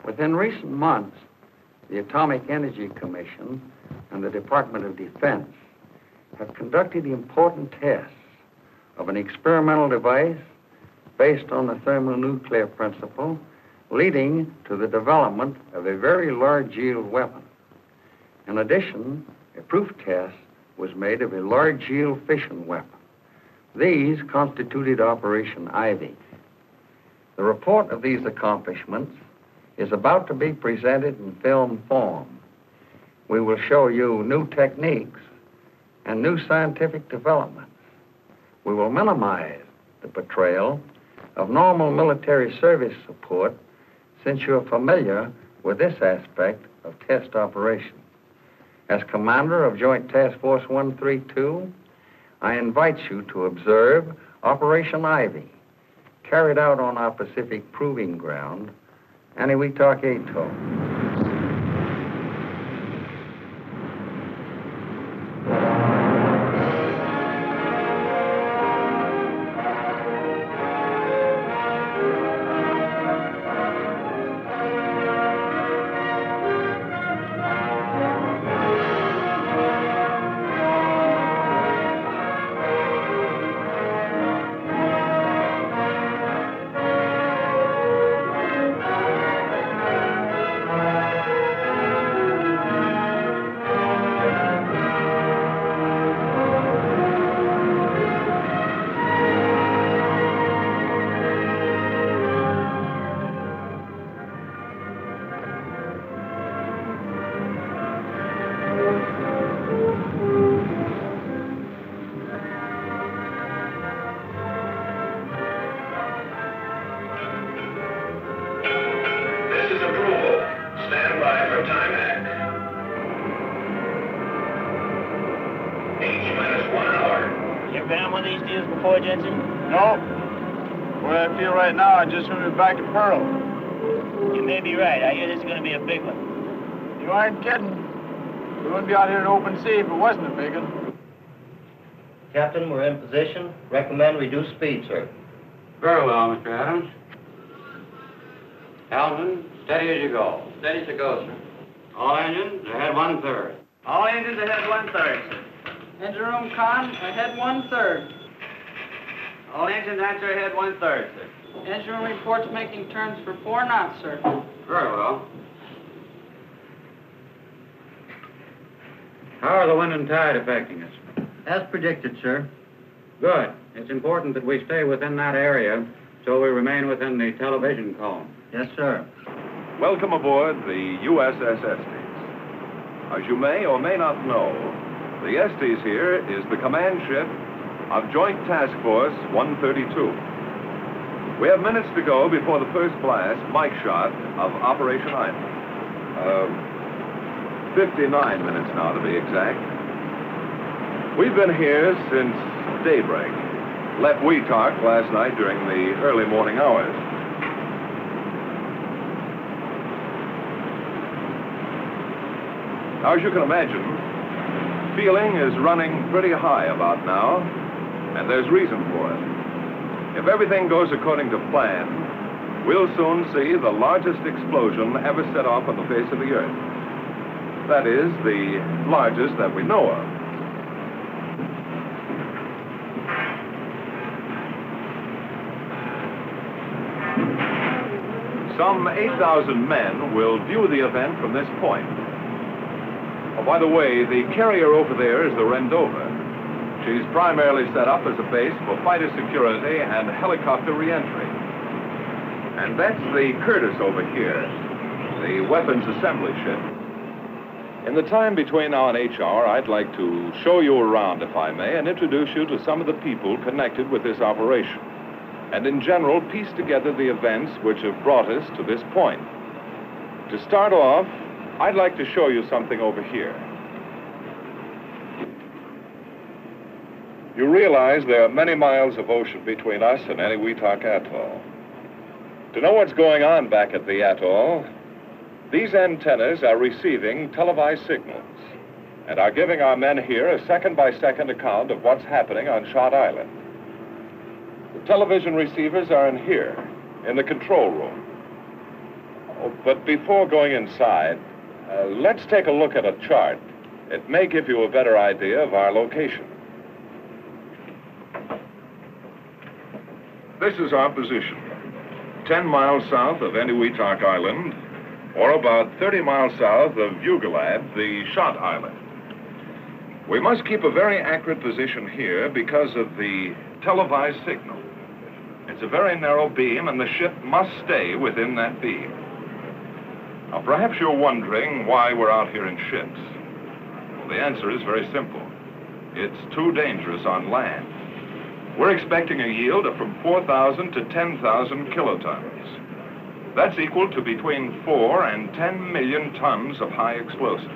Within recent months, the Atomic Energy Commission and the Department of Defense have conducted important tests of an experimental device based on the thermonuclear principle, leading to the development of a very large-yield weapon. In addition, a proof test was made of a large-yield fission weapon. These constituted Operation Ivy. The report of these accomplishments is about to be presented in film form. We will show you new techniques and new scientific developments. We will minimize the portrayal of normal military service support, since you're familiar with this aspect of test operations. As commander of Joint Task Force 132, I invite you to observe Operation Ivy, carried out on our Pacific Proving Ground, Eniwetok Atoll. Just moving back to Pearl. You may be right. I hear this is going to be a big one. You aren't kidding. We wouldn't be out here in open sea if it wasn't a big one. Captain, we're in position. Recommend reduce speed, sir. Very well, Mr. Adams. Helmsman, steady as you go. Steady as you go, sir. All engines ahead 1/3. All engines ahead 1/3, sir. Engine room con ahead 1/3. All engines answer ahead 1/3, sir. Engine room reports making turns for 4 knots, sir. Very well. How are the wind and tide affecting us? As predicted, sir. Good. It's important that we stay within that area so we remain within the television cone. Yes, sir. Welcome aboard the USS Estes. As you may or may not know, the Estes here is the command ship of Joint Task Force 132. We have minutes to go before the first blast, mic shot, of Operation Ivy. 59 minutes now, to be exact. We've been here since daybreak. Left Wetak last night during the early morning hours. Now, as you can imagine, feeling is running pretty high about now, and there's reason for it. If everything goes according to plan, we'll soon see the largest explosion ever set off on the face of the Earth. That is, the largest that we know of. Some 8,000 men will view the event from this point. Oh, by the way, the carrier over there is the Rendova. She's primarily set up as a base for fighter security and helicopter reentry. And that's the Curtis over here, the weapons assembly ship. In the time between now and H-hour, I'd like to show you around, if I may, and introduce you to some of the people connected with this operation, and in general, piece together the events which have brought us to this point. To start off, I'd like to show you something over here. You realize there are many miles of ocean between us and Eniwetok Atoll. To know what's going on back at the atoll, these antennas are receiving televised signals and are giving our men here a second-by-second account of what's happening on Shot Island. The television receivers are in here, in the control room. Oh, but before going inside, let's take a look at a chart. It may give you a better idea of our location. This is our position. 10 miles south of Eniwetok Island, or about 30 miles south of Ugalad, the Shot Island. We must keep a very accurate position here because of the televised signal. It's a very narrow beam, and the ship must stay within that beam. Now, perhaps you're wondering why we're out here in ships. Well, the answer is very simple. It's too dangerous on land. We're expecting a yield of from 4,000 to 10,000 kilotons. That's equal to between 4 and 10 million tons of high explosives.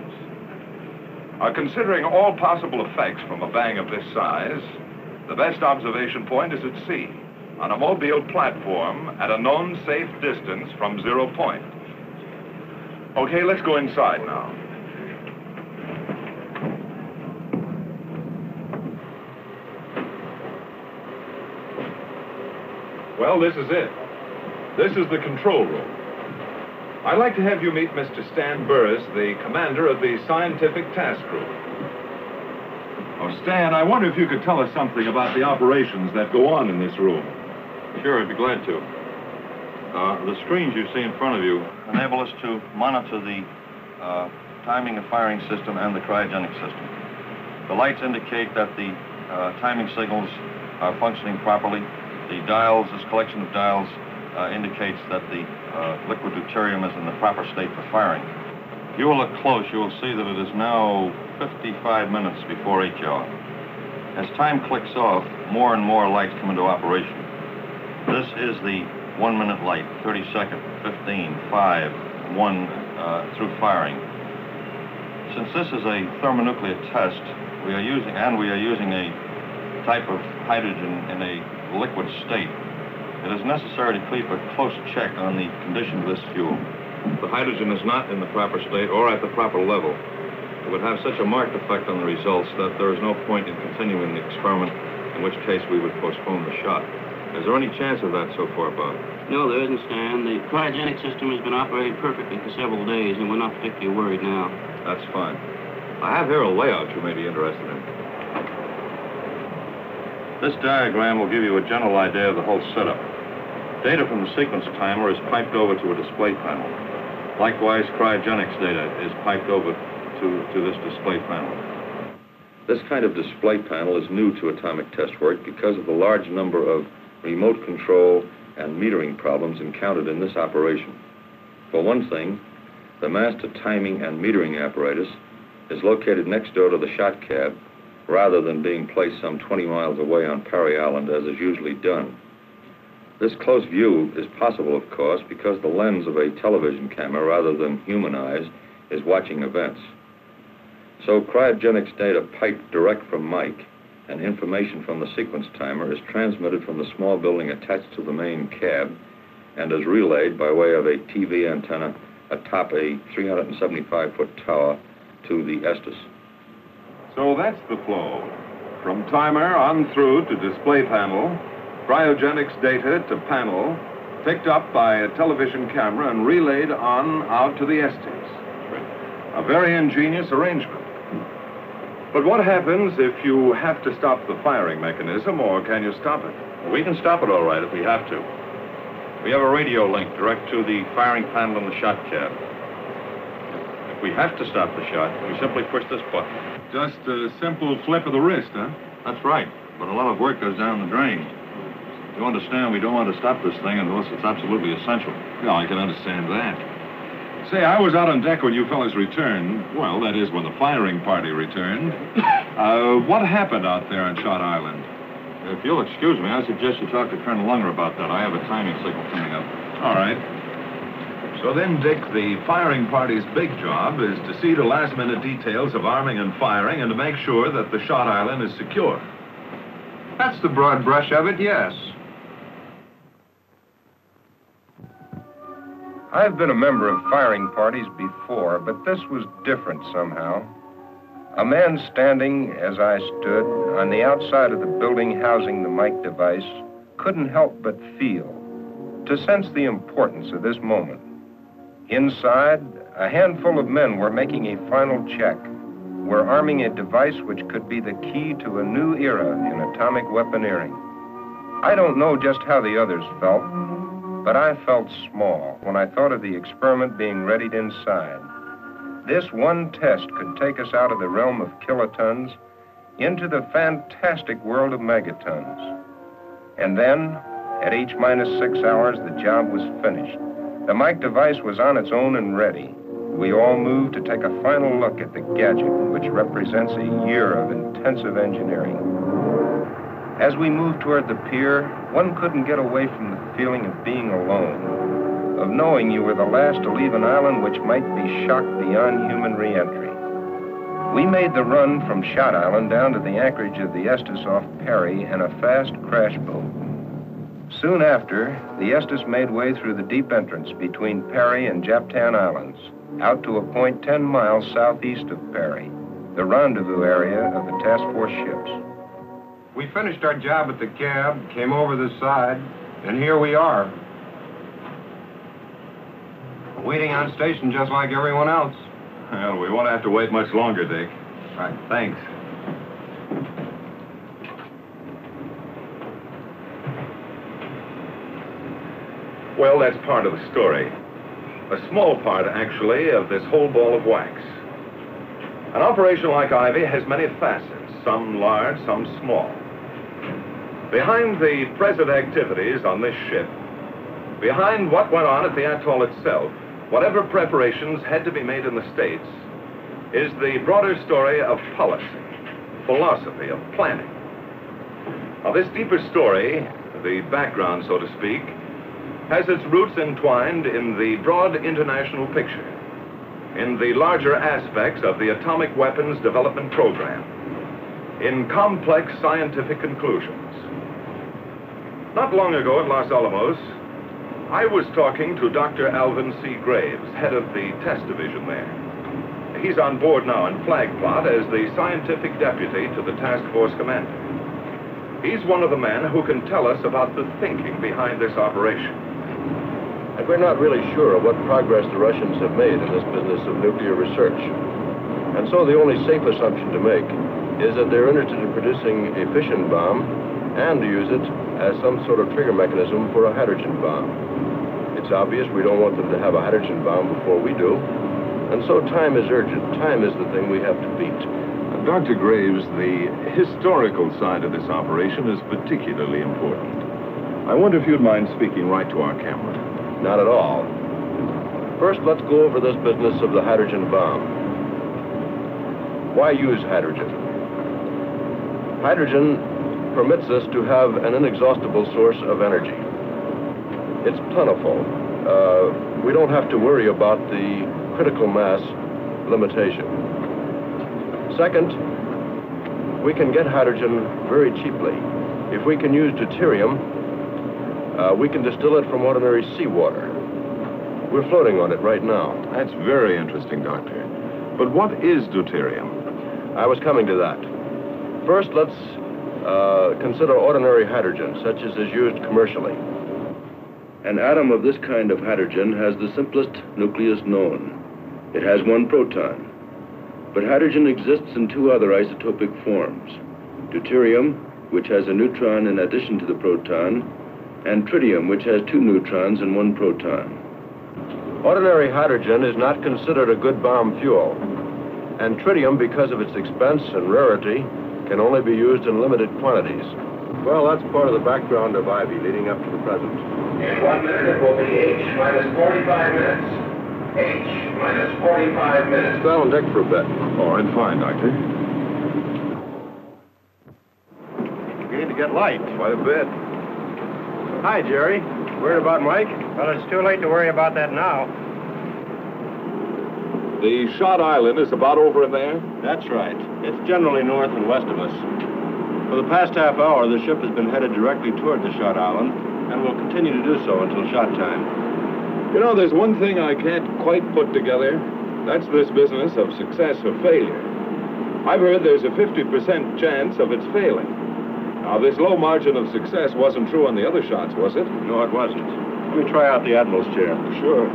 Now, considering all possible effects from a bang of this size, the best observation point is at sea, on a mobile platform at a known safe distance from 0 point. Okay, let's go inside now. Well, this is it. This is the control room. I'd like to have you meet Mr. Stan Burris, the commander of the Scientific Task Group. Oh, Stan, I wonder if you could tell us something about the operations that go on in this room. Sure, I'd be glad to. The screens you see in front of you enable us to monitor the timing and firing system and the cryogenic system. The lights indicate that the timing signals are functioning properly. The dials, this collection of dials, indicates that the liquid deuterium is in the proper state for firing. If you will look close, you will see that it is now 55 minutes before 8 hour. As time clicks off, more and more lights come into operation. This is the 1 minute light, 30 second, 15, 5, 1 through firing. Since this is a thermonuclear test, we are using a type of hydrogen in a liquid state. It is necessary to keep a close check on the condition of this fuel. The hydrogen is not in the proper state or at the proper level. It would have such a marked effect on the results that there is no point in continuing the experiment, in which case we would postpone the shot. Is there any chance of that so far, Bob? No, there isn't, Stan. The cryogenic system has been operating perfectly for several days, and we're not particularly worried now. That's fine. I have here a layout you may be interested in. This diagram will give you a general idea of the whole setup. Data from the sequence timer is piped over to a display panel. Likewise, cryogenics data is piped over to this display panel. This kind of display panel is new to atomic test work because of the large number of remote control and metering problems encountered in this operation. For one thing, the master timing and metering apparatus is located next door to the shot cab, rather than being placed some 20 miles away on Parry Island, as is usually done. This close view is possible, of course, because the lens of a television camera, rather than human eyes, is watching events. So cryogenics data piped direct from Mike and information from the sequence timer is transmitted from the small building attached to the main cab and is relayed by way of a TV antenna atop a 375-foot tower to the Estes. So that's the flow. From timer on through to display panel, cryogenics data to panel, picked up by a television camera and relayed on out to the Estes. A very ingenious arrangement. But what happens if you have to stop the firing mechanism, or can you stop it? Well, we can stop it all right if we have to. We have a radio link direct to the firing panel in the shot cab. If we have to stop the shot, we simply push this button. Just a simple flip of the wrist, huh? That's right, but a lot of work goes down the drain. You understand we don't want to stop this thing unless it's absolutely essential. Yeah, I can understand that. Say, I was out on deck when you fellas returned. Well, that is, when the firing party returned. What happened out there on Shot Island? If you'll excuse me, I suggest you talk to Colonel Lunger about that. I have a timing signal coming up. All right. So then, Dick, the firing party's big job is to see to last-minute details of arming and firing and to make sure that the Shot Island is secure. That's the broad brush of it, yes. I've been a member of firing parties before, but this was different somehow. A man standing, as I stood, on the outside of the building housing the Mike device couldn't help but feel, to sense the importance of this moment. Inside, a handful of men were making a final check. Were arming a device which could be the key to a new era in atomic weaponeering. I don't know just how the others felt, but I felt small when I thought of the experiment being readied inside. This one test could take us out of the realm of kilotons into the fantastic world of megatons. And then, at H-6 hours, the job was finished. The Mike device was on its own and ready. We all moved to take a final look at the gadget, which represents a year of intensive engineering. As we moved toward the pier, one couldn't get away from the feeling of being alone, of knowing you were the last to leave an island which might be shocked beyond human re-entry. We made the run from Shot Island down to the anchorage of the Estes off Perry in a fast crash boat. Soon after, the Estes made way through the deep entrance between Perry and Japtan Islands, out to a point 10 miles southeast of Perry, the rendezvous area of the task force ships. We finished our job at the cab, came over the side, and here we are. Waiting on station just like everyone else. Well, we won't have to wait much longer, Dick. Right, thanks. Well, that's part of the story. A small part, actually, of this whole ball of wax. An operation like Ivy has many facets, some large, some small. Behind the present activities on this ship, behind what went on at the atoll itself, whatever preparations had to be made in the States, is the broader story of policy, philosophy, of planning. Now, this deeper story, the background, so to speak, has its roots entwined in the broad international picture, in the larger aspects of the atomic weapons development program, in complex scientific conclusions. Not long ago at Los Alamos, I was talking to Dr. Alvin C. Graves, head of the test division there. He's on board now in Flag Plot as the scientific deputy to the task force commander. He's one of the men who can tell us about the thinking behind this operation. And we're not really sure of what progress the Russians have made in this business of nuclear research. And so the only safe assumption to make is that they're interested in producing a fission bomb and to use it as some sort of trigger mechanism for a hydrogen bomb. It's obvious we don't want them to have a hydrogen bomb before we do. And so time is urgent. Time is the thing we have to beat. Dr. Graves, the historical side of this operation is particularly important. I wonder if you'd mind speaking right to our camera. Not at all. First, let's go over this business of the hydrogen bomb. Why use hydrogen? Hydrogen permits us to have an inexhaustible source of energy. It's plentiful. We don't have to worry about the critical mass limitation. Second, we can get hydrogen very cheaply. If we can use deuterium, we can distill it from ordinary seawater. We're floating on it right now. That's very interesting, Doctor. But what is deuterium? I was coming to that. First, let's consider ordinary hydrogen, such as is used commercially. An atom of this kind of hydrogen has the simplest nucleus known. It has one proton. But hydrogen exists in two other isotopic forms. Deuterium, which has a neutron in addition to the proton, and tritium, which has two neutrons and one proton. Ordinary hydrogen is not considered a good bomb fuel. And tritium, because of its expense and rarity, can only be used in limited quantities. Well, that's part of the background of Ivy leading up to the present. In 1 minute, it will be H minus 45 minutes. H minus 45 minutes. Stay on deck for a bit. All right, fine, Doctor. Beginning to get light. Quite a bit. Hi, Jerry. Worried about Mike? Well, it's too late to worry about that now. The Shot Island is about over there? That's right. It's generally north and west of us. For the past half hour, the ship has been headed directly toward the Shot Island, and will continue to do so until shot time. You know, there's one thing I can't quite put together. That's this business of success or failure. I've heard there's a 50% chance of its failing. Now, this low margin of success wasn't true on the other shots, was it? No, it wasn't. Let me try out the Admiral's chair. Sure.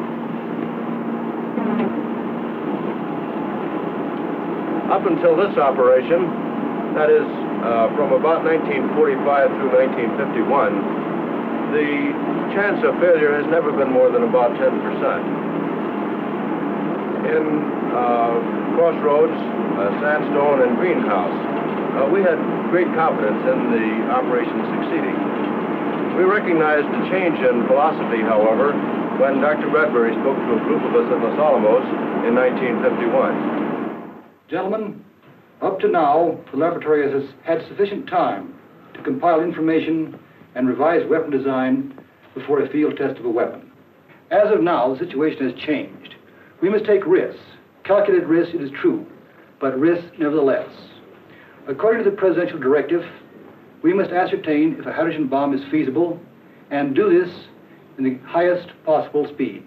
Up until this operation, that is, from about 1945 through 1951, the chance of failure has never been more than about 10%. In Crossroads, Sandstone, and Greenhouse, we had great confidence in the operation succeeding. We recognized the change in philosophy, however, when Dr. Bradbury spoke to a group of us at Los Alamos in 1951. Gentlemen, up to now, the laboratory has had sufficient time to compile information and revise weapon design before a field test of a weapon. As of now, the situation has changed. We must take risks. Calculated risks, it is true, but risks nevertheless. According to the presidential directive, we must ascertain if a hydrogen bomb is feasible and do this in the highest possible speed.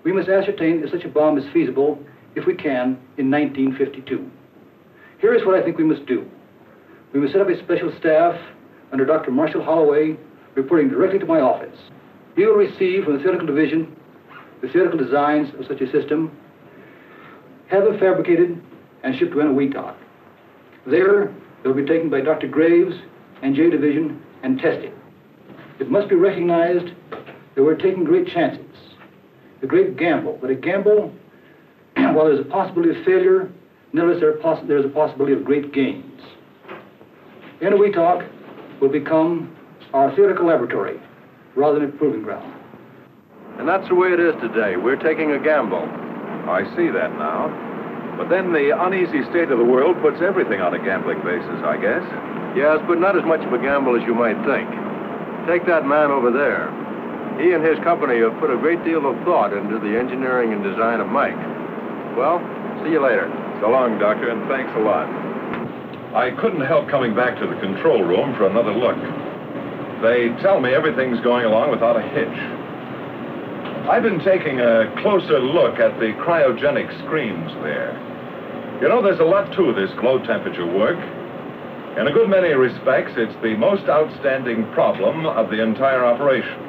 We must ascertain if such a bomb is feasible, if we can, in 1952. Here is what I think we must do. We must set up a special staff under Dr. Marshall Holloway, reporting directly to my office. He will receive from the theoretical division the theoretical designs of such a system, have them fabricated, and shipped to Eniwetok. There, they will be taken by Dr. Graves and J Division and tested. It must be recognized that we're taking great chances, a great gamble, but a gamble, while there's a possibility of failure, nevertheless there's a possibility of great gains. Eniwetok will become our theoretical laboratory rather than a proving ground. And that's the way it is today. We're taking a gamble. I see that now. But then the uneasy state of the world puts everything on a gambling basis, I guess. Yes, but not as much of a gamble as you might think. Take that man over there. He and his company have put a great deal of thought into the engineering and design of Mike. Well, see you later. So long, Doctor, and thanks a lot. I couldn't help coming back to the control room for another look. They tell me everything's going along without a hitch. I've been taking a closer look at the cryogenic screens there. You know, there's a lot to this low temperature work. In a good many respects, it's the most outstanding problem of the entire operation.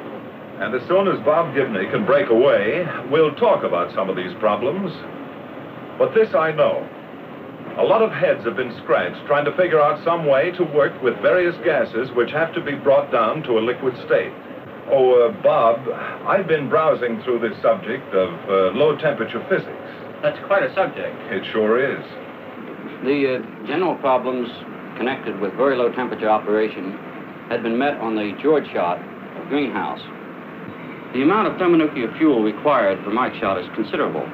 And as soon as Bob Gibney can break away, we'll talk about some of these problems. But this I know. A lot of heads have been scratched trying to figure out some way to work with various gases which have to be brought down to a liquid state. Oh, Bob, I've been browsing through this subject of low-temperature physics. That's quite a subject. It sure is. The general problems connected with very low-temperature operation had been met on the George shot of Greenhouse. The amount of thermonuclear fuel required for Mike's shot is considerable.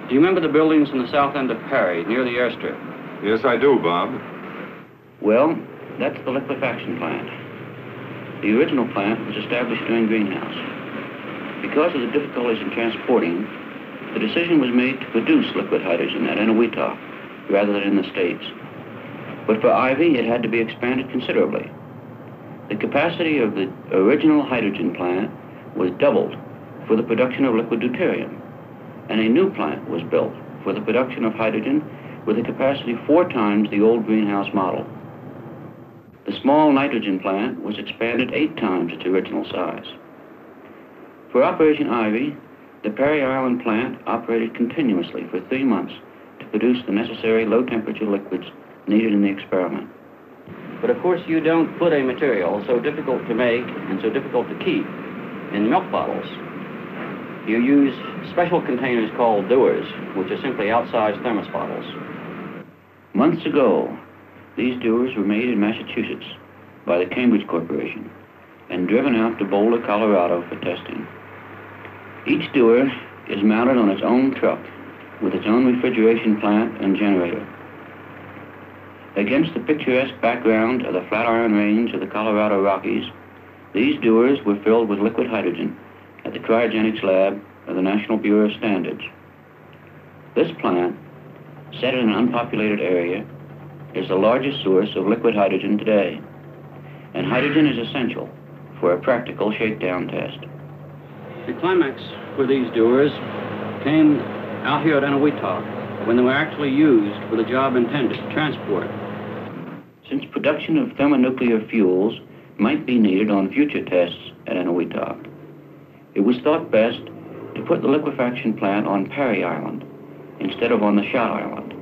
Do you remember the buildings in the south end of Perry, near the airstrip? Yes, I do, Bob. Well, that's the liquefaction plant. The original plant was established during Greenhouse. Because of the difficulties in transporting, the decision was made to produce liquid hydrogen at Eniwetok rather than in the States. But for Ivy, it had to be expanded considerably. The capacity of the original hydrogen plant was doubled for the production of liquid deuterium, and a new plant was built for the production of hydrogen with a capacity 4 times the old Greenhouse model. The small nitrogen plant was expanded 8 times its original size. For Operation Ivy, the Perry Island plant operated continuously for 3 months to produce the necessary low-temperature liquids needed in the experiment. But of course, you don't put a material so difficult to make and so difficult to keep in milk bottles. You use special containers called dewars, which are simply outsized thermos bottles. Months ago, these dewars were made in Massachusetts by the Cambridge Corporation and driven out to Boulder, Colorado for testing. Each dewar is mounted on its own truck with its own refrigeration plant and generator. Against the picturesque background of the Flatiron Range of the Colorado Rockies, these dewars were filled with liquid hydrogen at the cryogenics lab of the National Bureau of Standards. This plant, set in an unpopulated area, is the largest source of liquid hydrogen today, and hydrogen is essential for a practical shakedown test. The climax for these dewars came out here at Eniwetok when they were actually used for the job intended, transport. Since production of thermonuclear fuels might be needed on future tests at Eniwetok, it was thought best to put the liquefaction plant on Perry Island instead of on the Shot Island,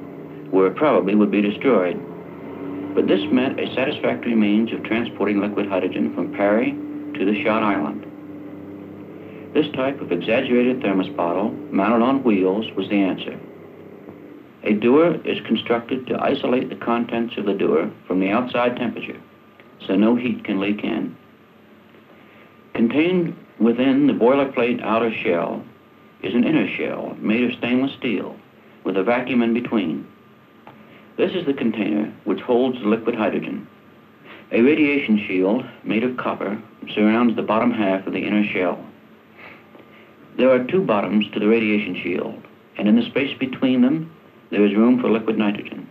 where it probably would be destroyed. But this meant a satisfactory means of transporting liquid hydrogen from Perry to the shot island. This type of exaggerated thermos bottle, mounted on wheels, was the answer. A dewar is constructed to isolate the contents of the dewar from the outside temperature, so no heat can leak in. Contained within the boilerplate outer shell is an inner shell made of stainless steel with a vacuum in between. This is the container which holds the liquid hydrogen. A radiation shield made of copper surrounds the bottom half of the inner shell. There are two bottoms to the radiation shield, and in the space between them, there is room for liquid nitrogen.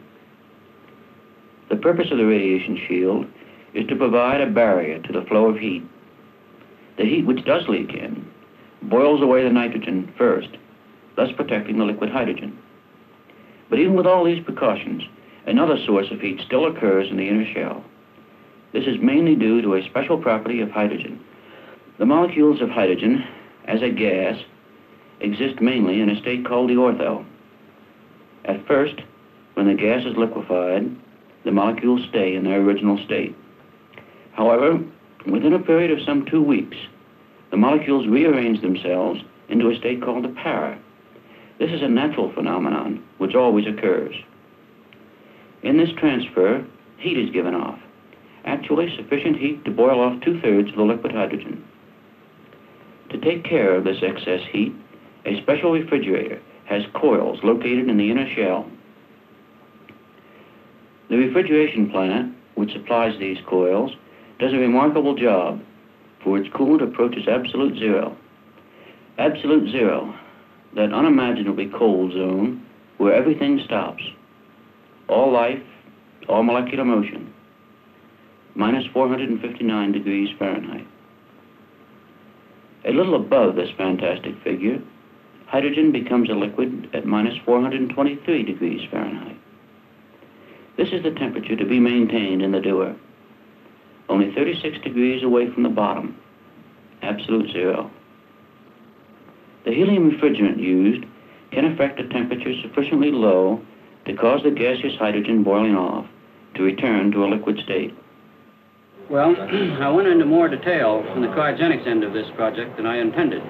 The purpose of the radiation shield is to provide a barrier to the flow of heat. The heat which does leak in boils away the nitrogen first, thus protecting the liquid hydrogen. But even with all these precautions, another source of heat still occurs in the inner shell. This is mainly due to a special property of hydrogen. The molecules of hydrogen, as a gas, exist mainly in a state called the ortho. At first, when the gas is liquefied, the molecules stay in their original state. However, within a period of some 2 weeks, the molecules rearrange themselves into a state called the para. This is a natural phenomenon which always occurs. In this transfer, heat is given off, actually sufficient heat to boil off 2/3 of the liquid hydrogen. To take care of this excess heat, a special refrigerator has coils located in the inner shell. The refrigeration plant, which supplies these coils, does a remarkable job, for its coolant approaches absolute zero. Absolute zero, that unimaginably cold zone where everything stops. All life, all molecular motion. Minus 459 degrees Fahrenheit. A little above this fantastic figure, hydrogen becomes a liquid at minus 423 degrees Fahrenheit. This is the temperature to be maintained in the dewar, only 36 degrees away from the bottom, absolute zero. The helium refrigerant used can affect a temperature sufficiently low to cause the gaseous hydrogen boiling off to return to a liquid state. Well, I went into more detail on the cryogenics end of this project than I intended.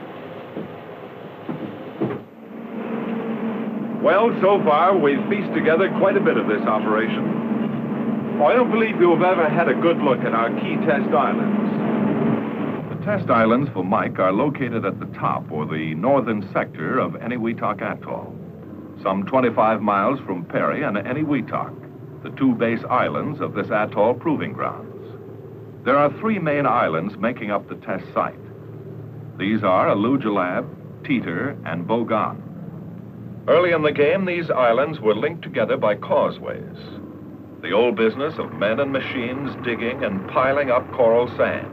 Well, so far, we've pieced together quite a bit of this operation. I don't believe you have ever had a good look at our key test islands. The test islands for Mike are located at the top, or the northern sector, of Eniwetok Atoll, some 25 miles from Perry and Eniwetok, the two base islands of this atoll proving grounds. There are 3 main islands making up the test site. These are Alujilab, Teeter, and Bogan. Early in the game, these islands were linked together by causeways. The old business of men and machines digging and piling up coral sand.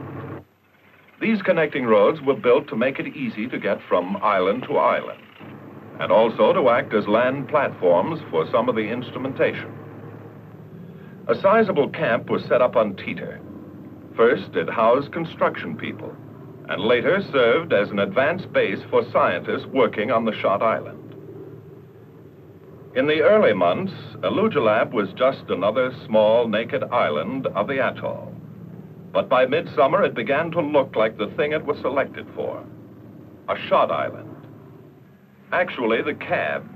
These connecting roads were built to make it easy to get from island to island, and also to act as land platforms for some of the instrumentation. A sizable camp was set up on Teeter. First, it housed construction people, and later served as an advanced base for scientists working on the shot island. In the early months, Alujilab was just another small, naked island of the atoll. But by midsummer, it began to look like the thing it was selected for, a shot island. Actually, the cab,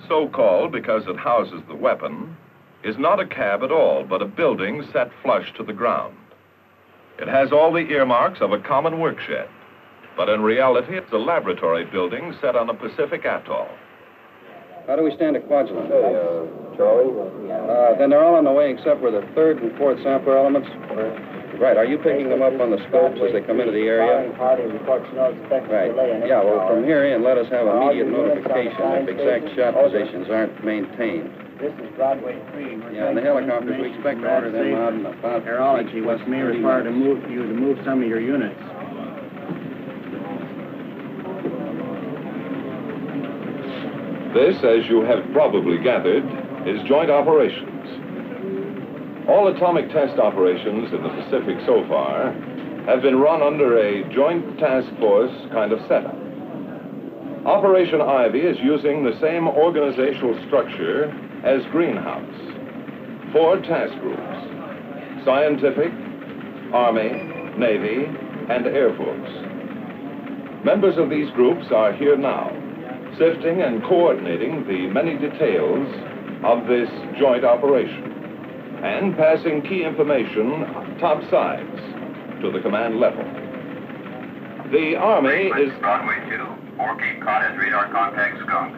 so called because it houses the weapon, is not a cab at all, but a building set flush to the ground. It has all the earmarks of a common workshed, but in reality, it's a laboratory building set on a Pacific atoll. How do we stand at Kwajalein? Charlie? Then they're all on the way except for the 3rd and 4th sampler elements? Right. Are you picking them up on the scopes as they come into the area? Right. Yeah, well, from here in, let us have immediate notification if exact shot positions aren't maintained. This is Broadway 3. Yeah, and the helicopters, we expect to order them out in about... Aerology was me required to move some of your units. This, as you have probably gathered, is joint operations. All atomic test operations in the Pacific so far have been run under a joint task force kind of setup. Operation Ivy is using the same organizational structure as Greenhouse. 4 task groups: Scientific, Army, Navy, and Air Force. Members of these groups are here now, sifting and coordinating the many details of this joint operation and passing key information topsides to the command level. The Army is... Broadway 2, 4 Cape Cod has radar contact skunk.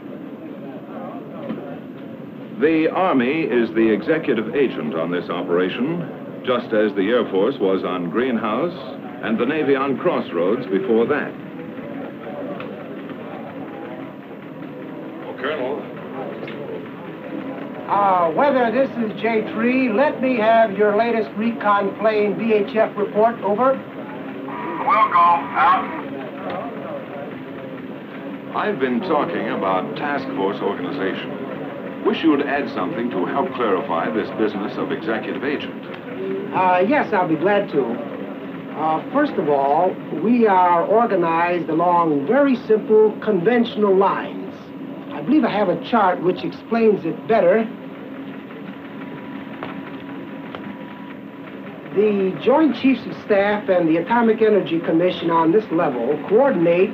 The Army is the executive agent on this operation, just as the Air Force was on Greenhouse and the Navy on Crossroads before that. Oh, Colonel. Weather, this is J3. Let me have your latest recon plane VHF report. Over. We'll go. Out. I've been talking about task force organization. Wish you would add something to help clarify this business of executive agent. Yes, I'll be glad to. First of all, we are organized along very simple, conventional lines. I believe I have a chart which explains it better. The Joint Chiefs of Staff and the Atomic Energy Commission on this level coordinate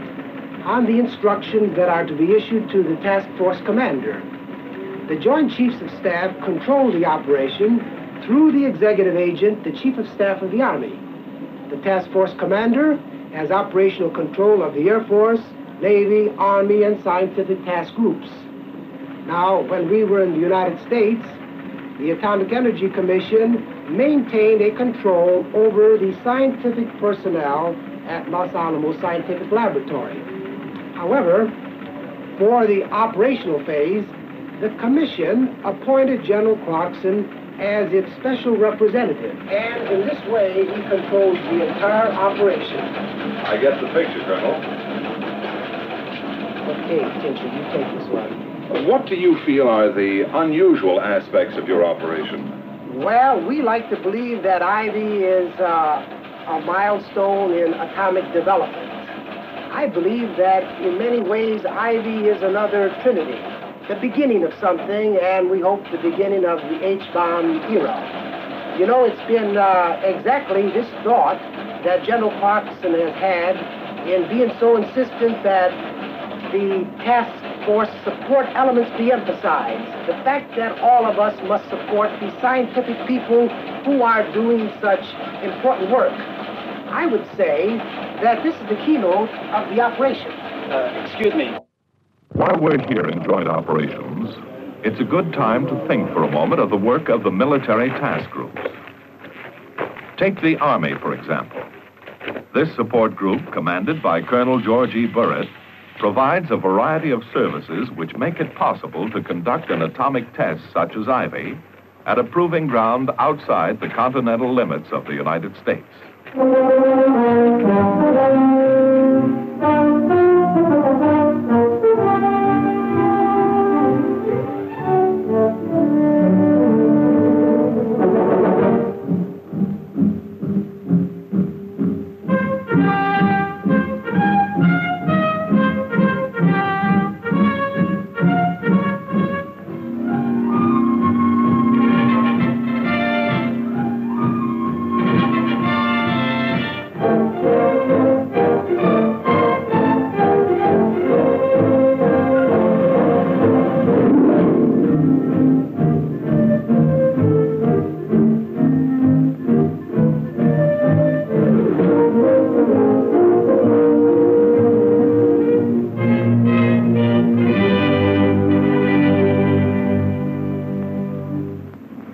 on the instructions that are to be issued to the task force commander. The Joint Chiefs of Staff control the operation through the executive agent, the Chief of Staff of the Army. The task force commander has operational control of the Air Force, Navy, Army, and scientific task groups. Now, when we were in the United States, the Atomic Energy Commission maintained a control over the scientific personnel at Los Alamos Scientific Laboratory. However, for the operational phase, the Commission appointed General Clarkson as its special representative, and in this way, he controls the entire operation. I get the picture, Colonel. Okay, Tinker, you take this one. What do you feel are the unusual aspects of your operation? Well, we like to believe that Ivy is a milestone in atomic development. I believe that in many ways, Ivy is another Trinity, the beginning of something, and we hope the beginning of the H-bomb era. You know, it's been exactly this thought that General Clarkson has had in being so insistent that the task force support elements be emphasized. The fact that all of us must support the scientific people who are doing such important work. I would say that this is the keynote of the operation. Excuse me. While we're here in joint operations, it's a good time to think for a moment of the work of the military task groups. Take the Army, for example. This support group, commanded by Colonel George E. Burritt, provides a variety of services which make it possible to conduct an atomic test such as Ivy at a proving ground outside the continental limits of the United States.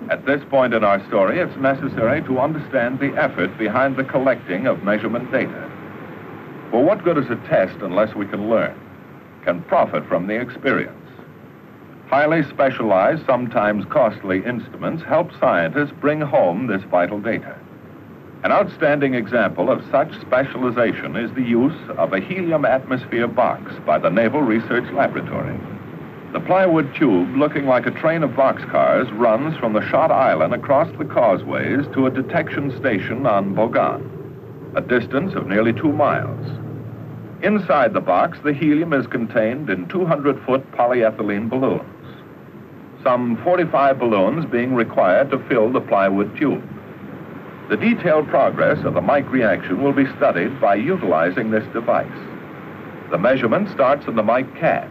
At this point in our story, it's necessary to understand the effort behind the collecting of measurement data. For what good is a test unless we can learn, can profit from the experience? Highly specialized, sometimes costly instruments help scientists bring home this vital data. An outstanding example of such specialization is the use of a helium atmosphere box by the Naval Research Laboratory. The plywood tube, looking like a train of boxcars, runs from the shot island across the causeways to a detection station on Bogan, a distance of nearly 2 miles. Inside the box, the helium is contained in 200-foot polyethylene balloons. some 45 balloons being required to fill the plywood tube. The detailed progress of the Mike reaction will be studied by utilizing this device. The measurement starts in the Mike cab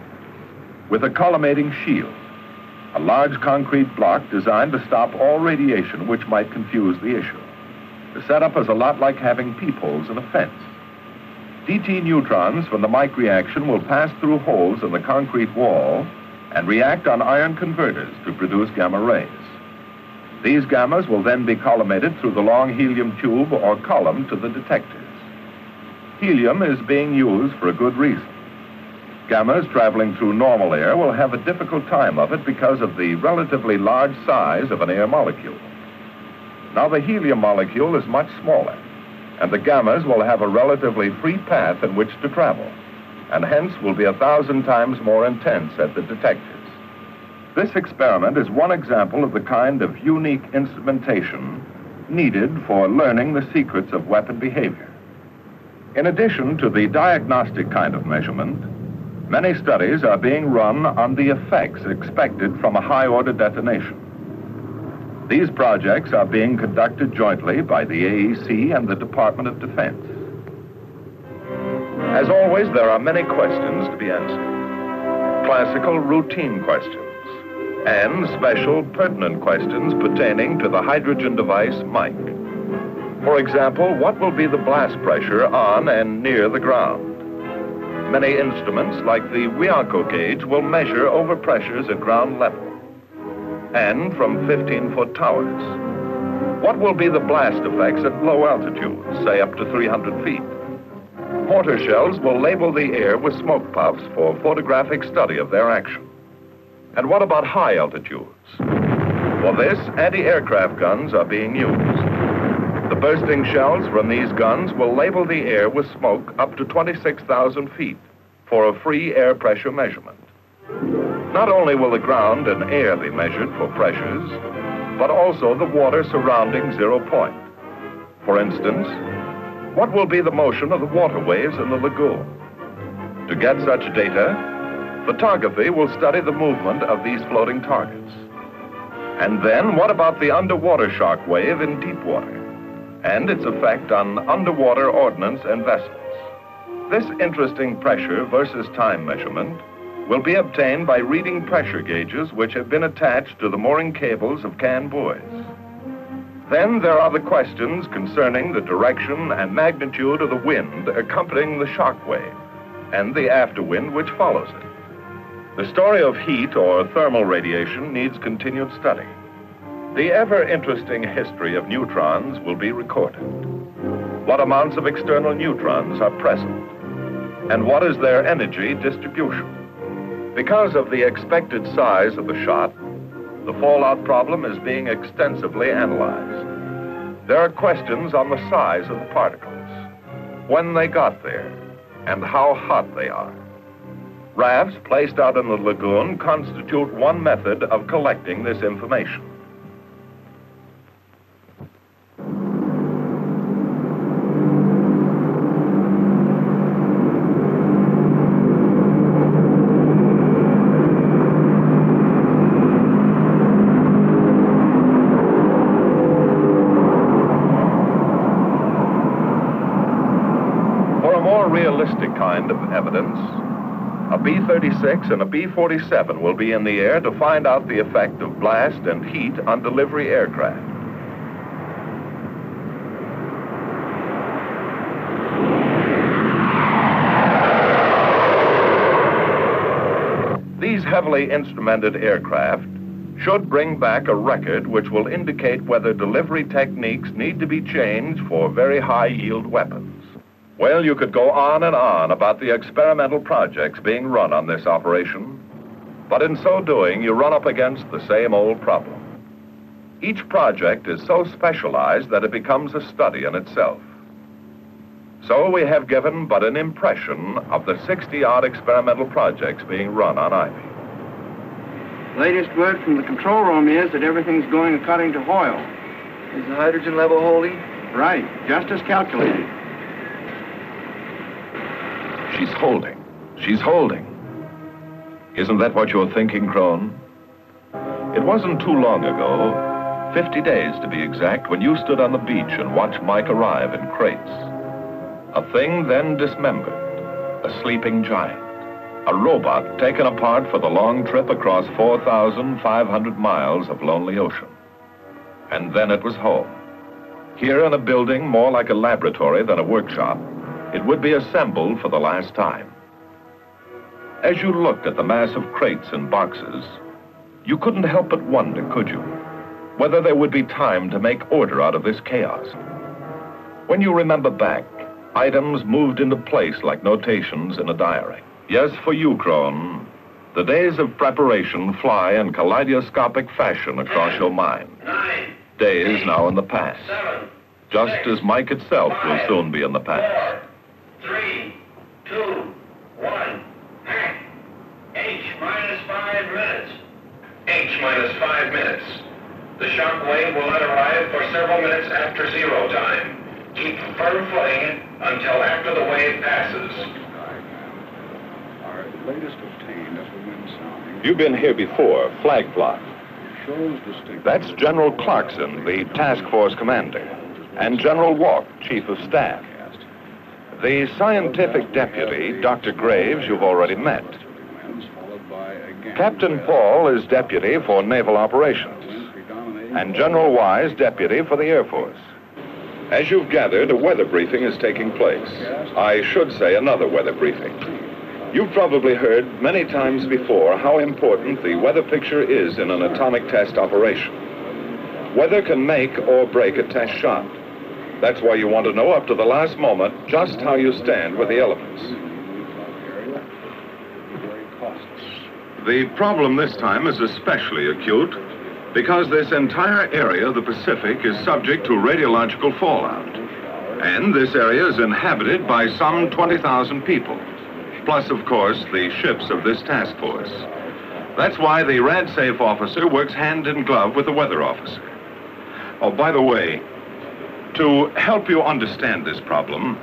with a collimating shield, a large concrete block designed to stop all radiation which might confuse the issue. The setup is a lot like having peepholes in a fence. DT neutrons from the Mike reaction will pass through holes in the concrete wall and react on iron converters to produce gamma rays. These gammas will then be collimated through the long helium tube or column to the detectors. Helium is being used for a good reason. Gammas traveling through normal air will have a difficult time of it because of the relatively large size of an air molecule. Now the helium molecule is much smaller, and the gammas will have a relatively free path in which to travel, and hence will be 1,000 times more intense at the detectors. This experiment is one example of the kind of unique instrumentation needed for learning the secrets of weapon behavior. In addition to the diagnostic kind of measurement, many studies are being run on the effects expected from a high-order detonation. These projects are being conducted jointly by the AEC and the Department of Defense. As always, there are many questions to be answered. Classical routine questions and special pertinent questions pertaining to the hydrogen device Mike. For example, what will be the blast pressure on and near the ground? Many instruments, like the Wianco gauge, will measure overpressures at ground level and from 15-foot towers. What will be the blast effects at low altitudes, say up to 300 feet? Mortar shells will label the air with smoke puffs for photographic study of their action. And what about high altitudes? For this, anti-aircraft guns are being used. The bursting shells from these guns will label the air with smoke up to 26,000 feet for a free air pressure measurement. Not only will the ground and air be measured for pressures, but also the water surrounding 0 point. For instance, what will be the motion of the water waves in the lagoon? To get such data, photography will study the movement of these floating targets. And then what about the underwater shock wave in deep water and its effect on underwater ordnance and vessels? This interesting pressure versus time measurement will be obtained by reading pressure gauges which have been attached to the mooring cables of can buoys. Then there are the questions concerning the direction and magnitude of the wind accompanying the shock wave and the afterwind which follows it. The story of heat or thermal radiation needs continued study. The ever-interesting history of neutrons will be recorded. What amounts of external neutrons are present? And what is their energy distribution? Because of the expected size of the shot, the fallout problem is being extensively analyzed. There are questions on the size of the particles, when they got there, and how hot they are. Rafts placed out in the lagoon constitute one method of collecting this information. For a more realistic kind of evidence, a B-36 and a B-47 will be in the air to find out the effect of blast and heat on delivery aircraft. These heavily instrumented aircraft should bring back a record which will indicate whether delivery techniques need to be changed for very high-yield weapons. Well, you could go on and on about the experimental projects being run on this operation, but in so doing, you run up against the same old problem. Each project is so specialized that it becomes a study in itself. So we have given but an impression of the 60-odd experimental projects being run on Ivy. Latest word from the control room is that everything's going according to Hoyle. Is the hydrogen level holding? Right, just as calculated. She's holding. She's holding. Isn't that what you're thinking, Crone? It wasn't too long ago, 50 days to be exact, when you stood on the beach and watched Mike arrive in crates. A thing then dismembered, a sleeping giant, a robot taken apart for the long trip across 4,500 miles of lonely ocean. And then it was home. Here in a building more like a laboratory than a workshop, it would be assembled for the last time. As you looked at the mass of crates and boxes, you couldn't help but wonder, could you, whether there would be time to make order out of this chaos. When you remember back, items moved into place like notations in a diary. Yes, for you, Crone, the days of preparation fly in kaleidoscopic fashion across your mind. Days now in the past, just as Mike itself will soon be in the past. 3, 2, 1, act. H minus 5 minutes. H minus 5 minutes. The shock wave will not arrive for several minutes after 0 time. Keep firm footing until after the wave passes. Our latest obtained as the wind sounding. You've been here before, flag plot. Shows distinct. That's General Clarkson, the task force commander, and General Walk, chief of staff. The scientific deputy, Dr. Graves, you've already met. Captain Paul is deputy for naval operations, and General Wise, deputy for the Air Force. As you've gathered, a weather briefing is taking place. I should say another weather briefing. You've probably heard many times before how important the weather picture is in an atomic test operation. Weather can make or break a test shot. That's why you want to know up to the last moment just how you stand with the elements. The problem this time is especially acute because this entire area of the Pacific is subject to radiological fallout. And this area is inhabited by some 20,000 people, plus, of course, the ships of this task force. That's why the RadSafe officer works hand in glove with the weather officer. Oh, by the way, to help you understand this problem,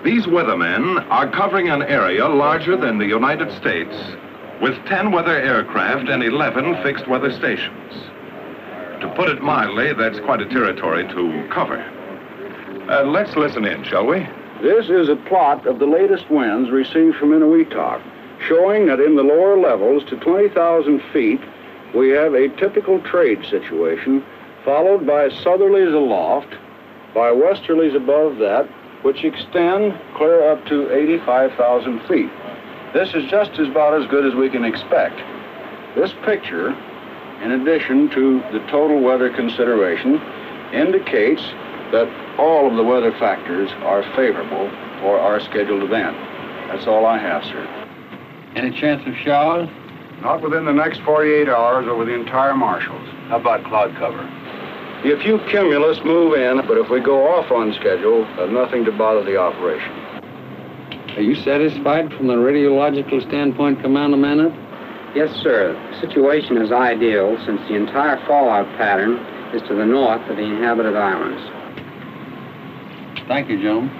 these weathermen are covering an area larger than the United States with 10 weather aircraft and 11 fixed weather stations. To put it mildly, that's quite a territory to cover. Let's listen in, shall we? This is a plot of the latest winds received from Inuiatok, showing that in the lower levels to 20,000 feet, we have a typical trade situation, followed by southerlies aloft, by westerlies above that, which extend clear up to 85,000 feet. This is just about as good as we can expect. This picture, in addition to the total weather consideration, indicates that all of the weather factors are favorable for our scheduled event. That's all I have, sir. Any chance of showers? Not within the next 48 hours over the entire Marshalls. How about cloud cover? A few cumulus move in, but if we go off on schedule, nothing to bother the operation. Are you satisfied from the radiological standpoint, Commander Maynard? Yes, sir. The situation is ideal since the entire fallout pattern is to the north of the inhabited islands. Thank you, gentlemen.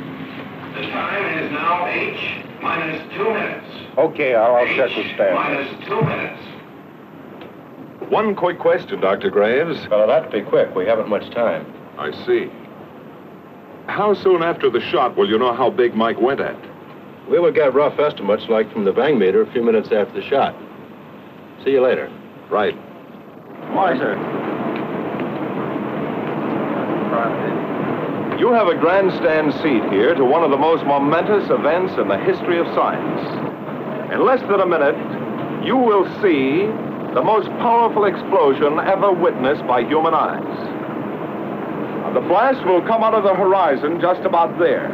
The time is now H minus 2 minutes. Okay, I'll check with staff. Minus 2 minutes. One quick question, Dr. Graves. Well, that'd be quick. We haven't much time. I see. How soon after the shot will you know how big Mike went at? We will get rough estimates, like from the bang meter, a few minutes after the shot. See you later. Right. Why, sir? You have a grandstand seat here to one of the most momentous events in the history of science. In less than a minute, you will see the most powerful explosion ever witnessed by human eyes. The blast will come out of the horizon just about there.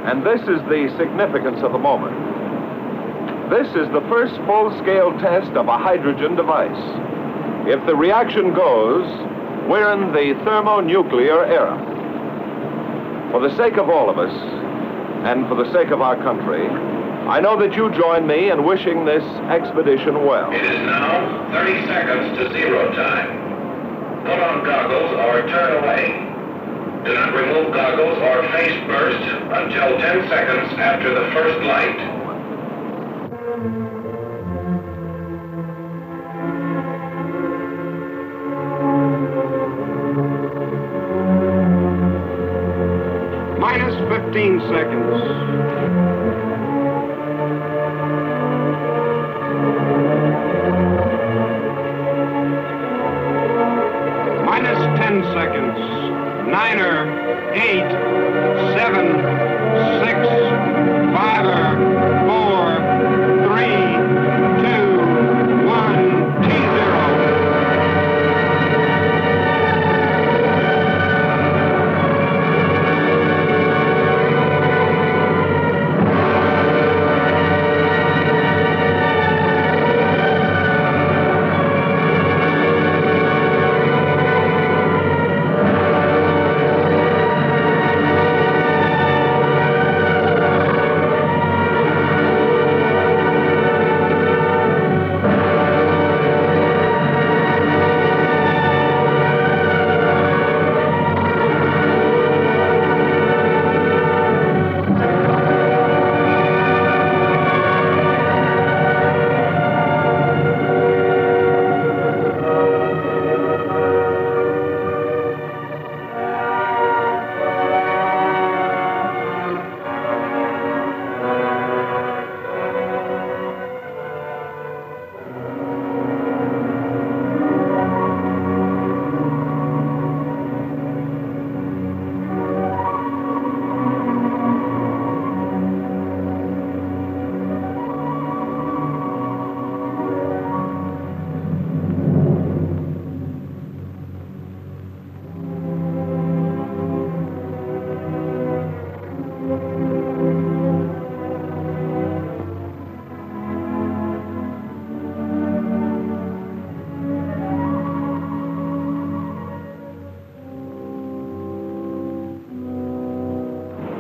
And this is the significance of the moment. This is the first full-scale test of a hydrogen device. If the reaction goes, we're in the thermonuclear era. For the sake of all of us, and for the sake of our country, I know that you join me in wishing this expedition well. It is now 30 seconds to 0 time. Put on goggles or turn away. Do not remove goggles or face burst until 10 seconds after the first light. seconds. Minus 10 seconds. 9er, 8, 7, 6, 5er, 4, 3, 2, 1, T0.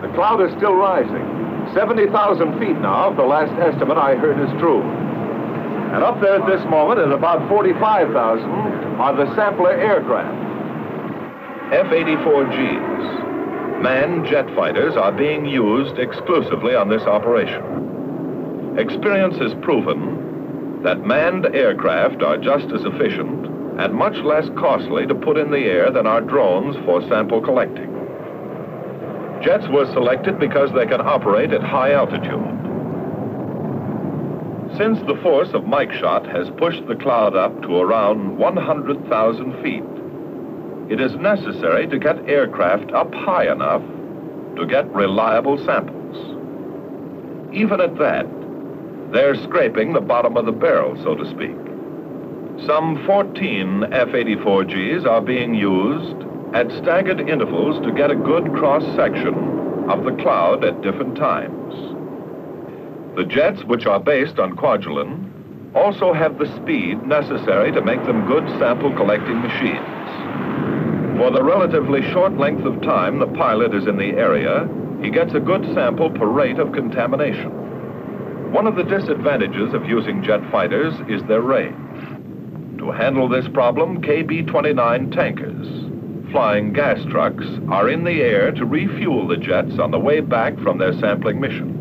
The cloud is still rising. 70,000 feet now, if the last estimate I heard is true. And up there at this moment, at about 45,000, are the sampler aircraft. F-84Gs, manned jet fighters, are being used exclusively on this operation. Experience has proven that manned aircraft are just as efficient and much less costly to put in the air than are drones for sample collecting. Jets were selected because they can operate at high altitude. Since the force of Mike shot has pushed the cloud up to around 100,000 feet, it is necessary to get aircraft up high enough to get reliable samples. Even at that, they're scraping the bottom of the barrel, so to speak. Some 14 F-84Gs are being used at staggered intervals to get a good cross-section of the cloud at different times. The jets, which are based on Kwajalein, also have the speed necessary to make them good sample-collecting machines. For the relatively short length of time the pilot is in the area, he gets a good sample per rate of contamination. One of the disadvantages of using jet fighters is their range. To handle this problem, KB-29 tankers, flying gas trucks, are in the air to refuel the jets on the way back from their sampling mission.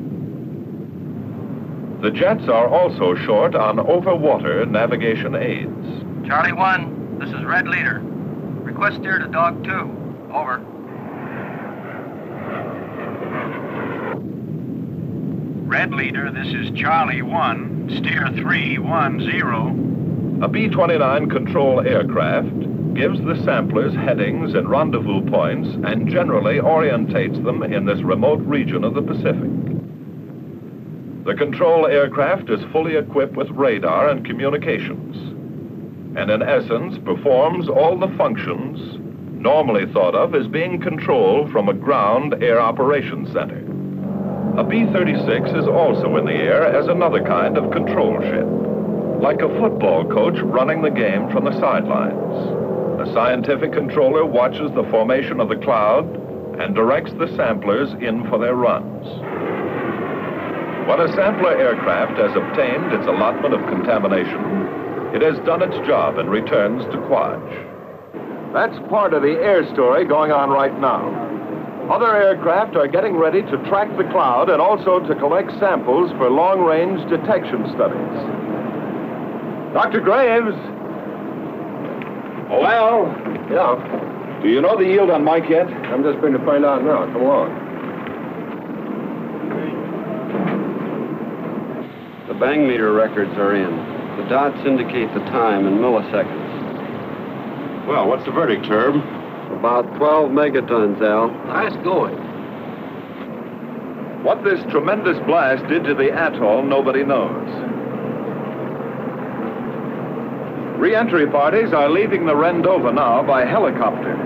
The jets are also short on over-water navigation aids. Charlie 1, this is Red Leader. Request steer to Dog 2. Over. Red Leader, this is Charlie 1, steer 310. A B-29 control aircraft gives the samplers headings and rendezvous points and generally orientates them in this remote region of the Pacific. The control aircraft is fully equipped with radar and communications, and in essence performs all the functions normally thought of as being controlled from a ground air operations center. A B-36 is also in the air as another kind of control ship, like a football coach running the game from the sidelines. A scientific controller watches the formation of the cloud and directs the samplers in for their runs. When a sampler aircraft has obtained its allotment of contamination, it has done its job and returns to Kwaj. That's part of the air story going on right now. Other aircraft are getting ready to track the cloud and also to collect samples for long-range detection studies. Dr. Graves? Well? Yeah? Do you know the yield on Mike yet? I'm just going to find out now. Come along. bang meter records are in. The dots indicate the time in milliseconds. Well, what's the verdict, Herb? About 12 megatons, Al. Nice going. What this tremendous blast did to the atoll, nobody knows. Re-entry parties are leaving the Rendova now by helicopter.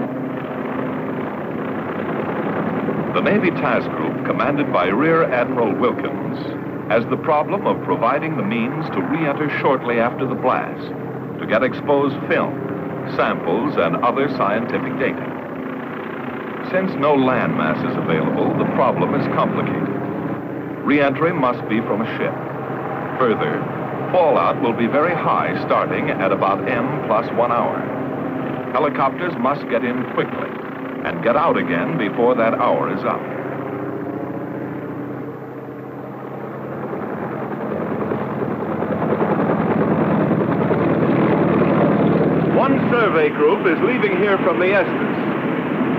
The Navy Task Group, commanded by Rear Admiral Wilkins, has the problem of providing the means to re-enter shortly after the blast to get exposed film, samples, and other scientific data. Since no land mass is available, the problem is complicated. Re-entry must be from a ship. Further, fallout will be very high, starting at about M+1 hour. Helicopters must get in quickly and get out again before that hour is up. One survey group is leaving here from the Estes.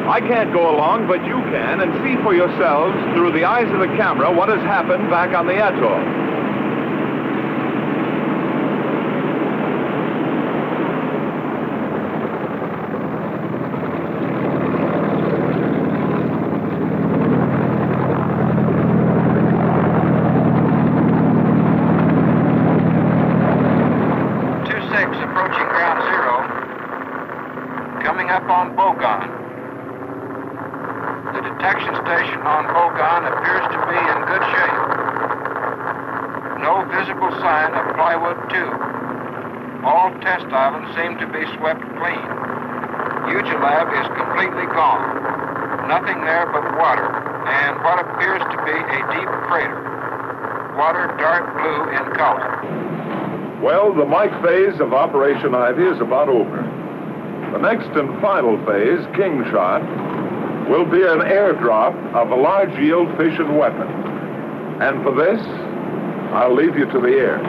I can't go along, but you can, and see for yourselves, through the eyes of the camera, what has happened back on the atoll. Approaching ground zero, coming up on Bogon. The detection station on Bogon appears to be in good shape. No visible sign of plywood tube. All test islands seem to be swept clean. Ugilab is completely gone. Nothing there but water and what appears to be a deep crater. Water dark blue in color. Well, the Mike phase of Operation Ivy is about over. The next and final phase, King Shot, will be an airdrop of a large yield fission weapon. And for this, I'll leave you to the air.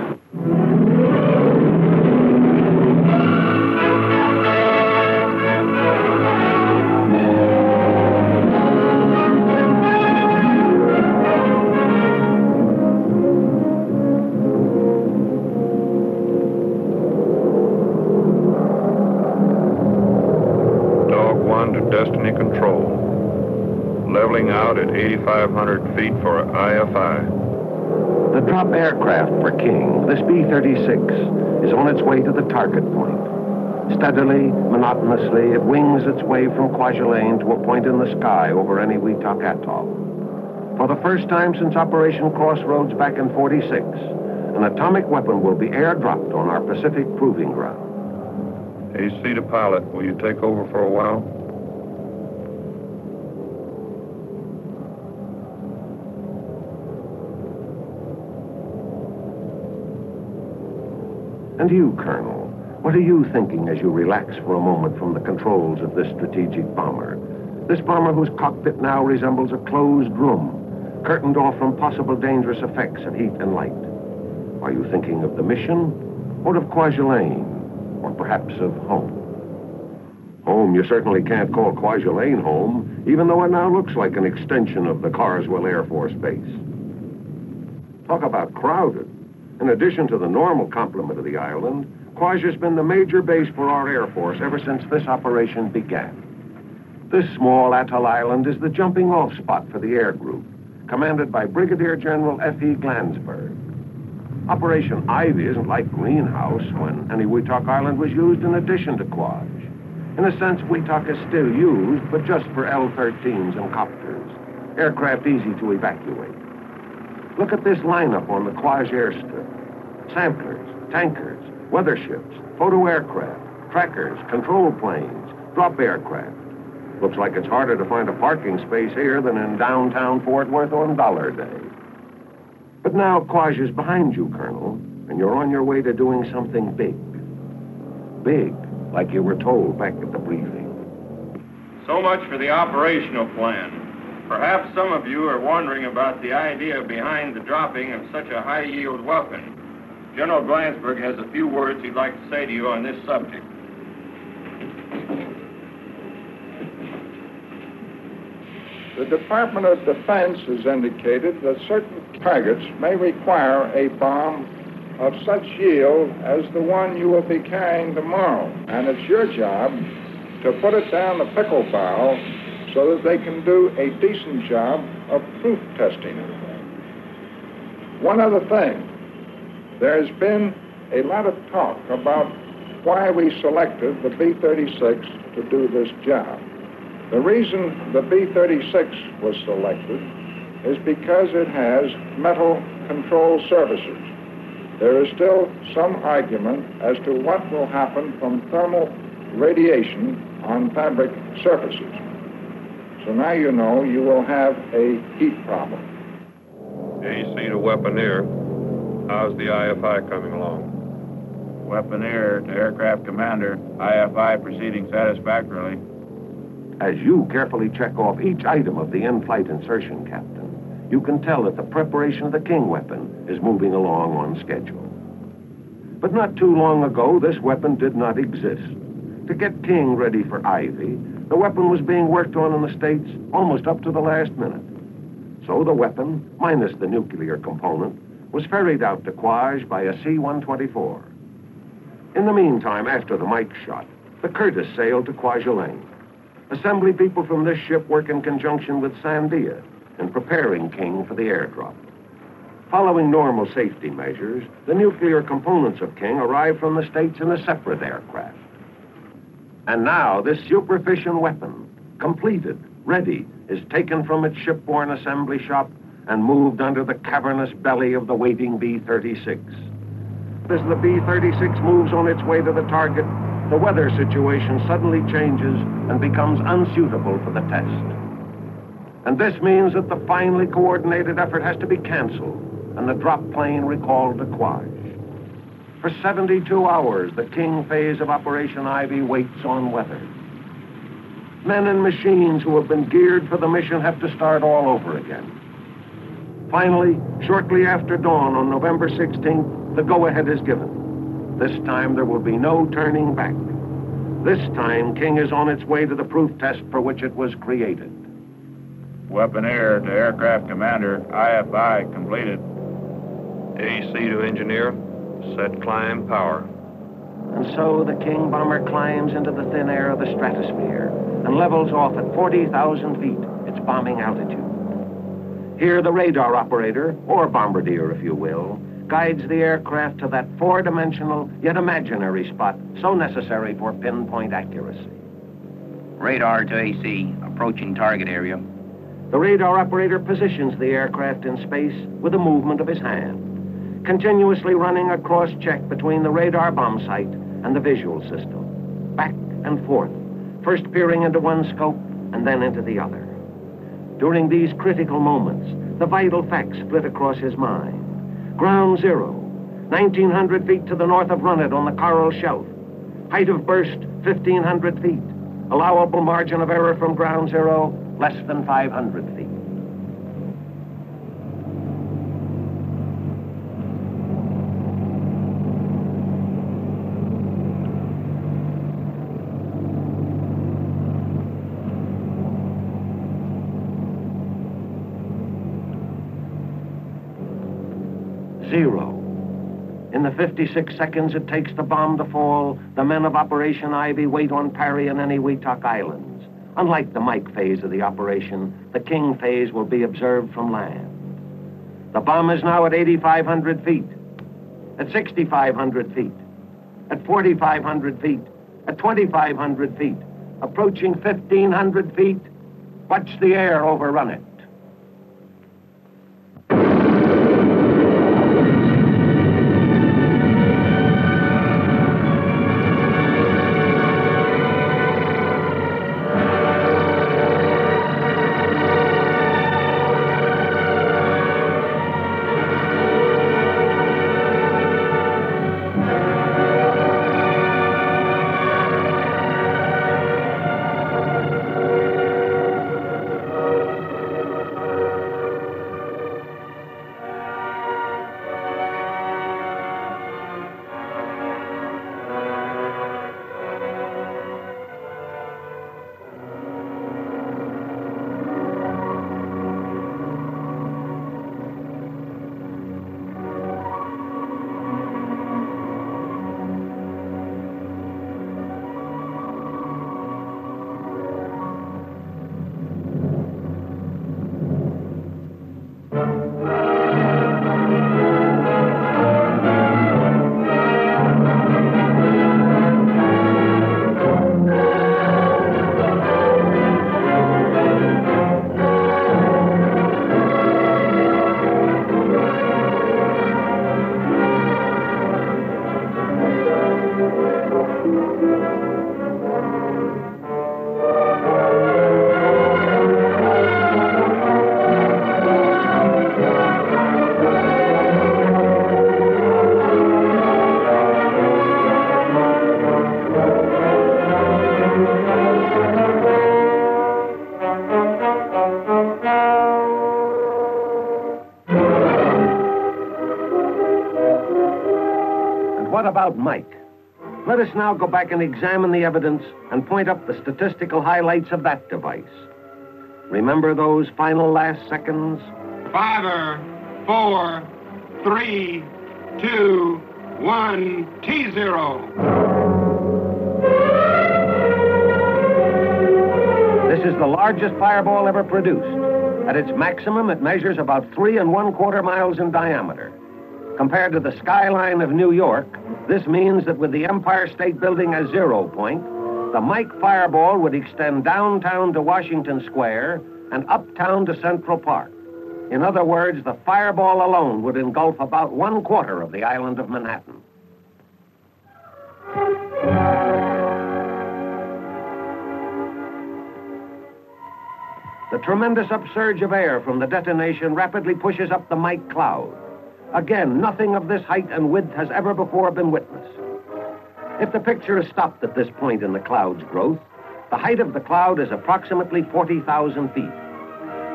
Destiny Control, leveling out at 8,500 feet for IFI. The drop aircraft for King, this B-36, is on its way to the target point. Steadily, monotonously, it wings its way from Kwajalein to a point in the sky over Eniwetok Atoll. For the first time since Operation Crossroads back in '46, an atomic weapon will be airdropped on our Pacific Proving Ground. AC to pilot, will you take over for a while? And you, Colonel, what are you thinking as you relax for a moment from the controls of this strategic bomber? This bomber whose cockpit now resembles a closed room, curtained off from possible dangerous effects of heat and light. Are you thinking of the mission, or of Kwajalein, or perhaps of home? Home, you certainly can't call Kwajalein home, even though it now looks like an extension of the Carswell Air Force Base. Talk about crowded. In addition to the normal complement of the island, Kwaja's been the major base for our Air Force ever since this operation began. This small atoll island is the jumping-off spot for the Air Group, commanded by Brigadier General F.E. Glansberg. Operation Ivy isn't like Greenhouse, when Eniwetok Island was used in addition to Kwaj. In a sense, Wetok is still used, but just for L-13s and copters, aircraft easy to evacuate. Look at this lineup on the Kwaj airstrip. Samplers, tankers, weather ships, photo aircraft, trackers, control planes, drop aircraft. Looks like it's harder to find a parking space here than in downtown Fort Worth on Dollar Day. But now Kwaj is behind you, Colonel, and you're on your way to doing something big. Big, like you were told back at the briefing. So much for the operational plan. Perhaps some of you are wondering about the idea behind the dropping of such a high-yield weapon. General Glansberg has a few words he'd like to say to you on this subject. The Department of Defense has indicated that certain targets may require a bomb of such yield as the one you will be carrying tomorrow. And it's your job to put it down the pickle barrel so that they can do a decent job of proof testing it. One other thing, there's been a lot of talk about why we selected the B-36 to do this job. The reason the B-36 was selected is because it has metal control surfaces. There is still some argument as to what will happen from thermal radiation on fabric surfaces. So now you know you will have a heat problem. AC to Weaponeer. How's the IFI coming along? Weaponeer to aircraft commander. IFI proceeding satisfactorily. As you carefully check off each item of the in-flight insertion, Captain, you can tell that the preparation of the King weapon is moving along on schedule. But not too long ago, this weapon did not exist. To get King ready for Ivy, the weapon was being worked on in the States almost up to the last minute. So the weapon, minus the nuclear component, was ferried out to Quaj by a C-124. In the meantime, after the Mike shot, the Curtis sailed to Kwajalein. Assembly people from this ship work in conjunction with Sandia in preparing King for the airdrop. Following normal safety measures, the nuclear components of King arrived from the States in a separate aircraft. And now this superfission weapon, completed, ready, is taken from its shipborne assembly shop and moved under the cavernous belly of the waiting B-36. As the B-36 moves on its way to the target, the weather situation suddenly changes and becomes unsuitable for the test. And this means that the finely coordinated effort has to be canceled and the drop plane recalled to Quaj. For 72 hours, the King phase of Operation Ivy waits on weather. Men and machines who have been geared for the mission have to start all over again. Finally, shortly after dawn on November 16th, the go-ahead is given. This time there will be no turning back. This time, King is on its way to the proof test for which it was created. Weaponeer to aircraft commander. IFI completed. AC to engineer. Set climb power. And so the King bomber climbs into the thin air of the stratosphere and levels off at 40,000 feet, its bombing altitude. Here the radar operator, or bombardier if you will, guides the aircraft to that four-dimensional yet imaginary spot so necessary for pinpoint accuracy. Radar to AC, approaching target area. The radar operator positions the aircraft in space with a movement of his hand, continuously running a cross-check between the radar bomb sight and the visual system, back and forth, first peering into one scope and then into the other. During these critical moments, the vital facts flit across his mind. Ground zero, 1,900 feet to the north of Runnet on the Coral Shelf. Height of burst, 1,500 feet. Allowable margin of error from ground zero, less than 500 feet. Zero. In the 56 seconds it takes the bomb to fall, the men of Operation Ivy wait on Parry and Eniwetok Islands. Unlike the Mike phase of the operation, the King phase will be observed from land. The bomb is now at 8,500 feet, at 6,500 feet, at 4,500 feet, at 2,500 feet, approaching 1,500 feet. Watch the air overrun it. what about Mike? Let us now go back and examine the evidence and point up the statistical highlights of that device. Remember those final last seconds? 5, 4, 3, 2, 1, T0. This is the largest fireball ever produced. At its maximum, it measures about 3 1/4 miles in diameter. Compared to the skyline of New York, this means that with the Empire State Building as 0 point, the Mike fireball would extend downtown to Washington Square and uptown to Central Park. In other words, the fireball alone would engulf about 1/4 of the island of Manhattan. The tremendous upsurge of air from the detonation rapidly pushes up the Mike cloud. Again, nothing of this height and width has ever before been witnessed. If the picture is stopped at this point in the cloud's growth, the height of the cloud is approximately 40,000 feet.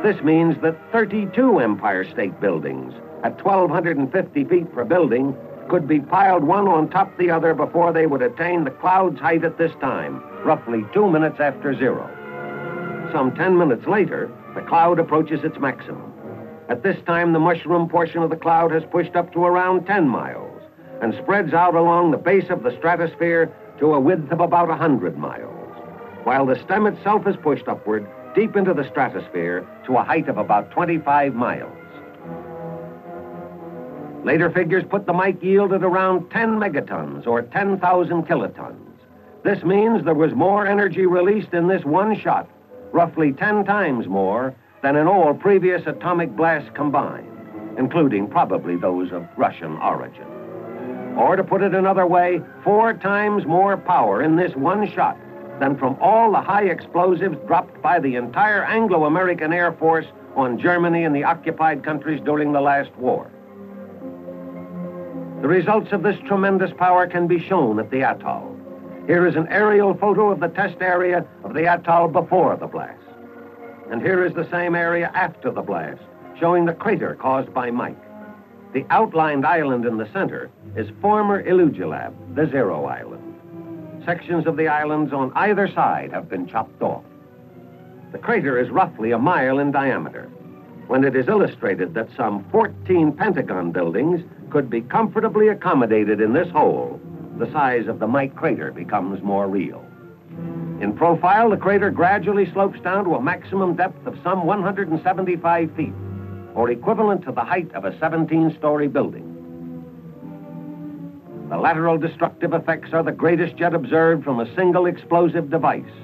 This means that 32 Empire State Buildings at 1,250 feet per building could be piled one on top of the other before they would attain the cloud's height at this time, roughly 2 minutes after 0. Some 10 minutes later, the cloud approaches its maximum. At this time, the mushroom portion of the cloud has pushed up to around 10 miles and spreads out along the base of the stratosphere to a width of about 100 miles, while the stem itself is pushed upward deep into the stratosphere to a height of about 25 miles. Later figures put the Mike yield at around 10 megatons or 10,000 kilotons. This means there was more energy released in this one shot, roughly 10 times more than in all previous atomic blasts combined, including probably those of Russian origin. Or to put it another way, 4 times more power in this one shot than from all the high explosives dropped by the entire Anglo-American Air Force on Germany and the occupied countries during the last war. The results of this tremendous power can be shown at the atoll. Here is an aerial photo of the test area of the atoll before the blast. And here is the same area after the blast, showing the crater caused by Mike. The outlined island in the center is former Illugelab, the 0 island. Sections of the islands on either side have been chopped off. The crater is roughly a mile in diameter. When it is illustrated that some 14 Pentagon buildings could be comfortably accommodated in this hole, the size of the Mike crater becomes more real. In profile, the crater gradually slopes down to a maximum depth of some 175 feet, or equivalent to the height of a 17-story building. The lateral destructive effects are the greatest yet observed from a single explosive device.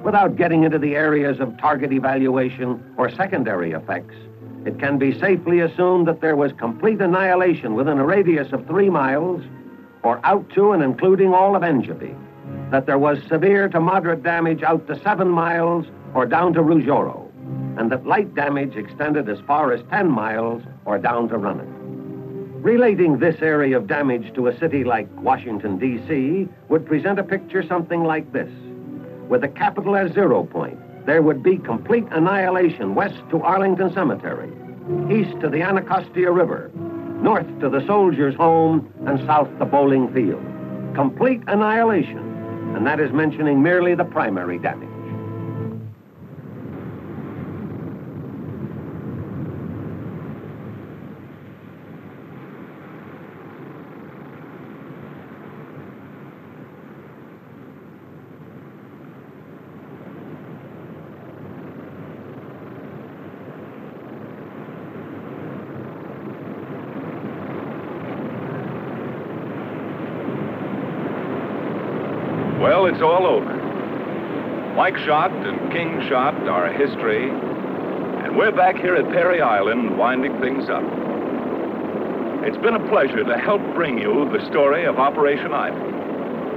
Without getting into the areas of target evaluation or secondary effects, it can be safely assumed that there was complete annihilation within a radius of 3 miles, or out to and including all of Enjabie, that there was severe to moderate damage out to 7 miles or down to Ruggiero, and that light damage extended as far as 10 miles or down to Runnon. Relating this area of damage to a city like Washington, D.C. would present a picture something like this. With the capital as 0 point, there would be complete annihilation west to Arlington Cemetery, east to the Anacostia River, north to the Soldiers' Home, and south to Bowling Field. Complete annihilation, and that is mentioning merely the primary damage. Well, it's all over. Mike shot and King shot are a history, and we're back here at Perry Island winding things up. It's been a pleasure to help bring you the story of Operation Ivy,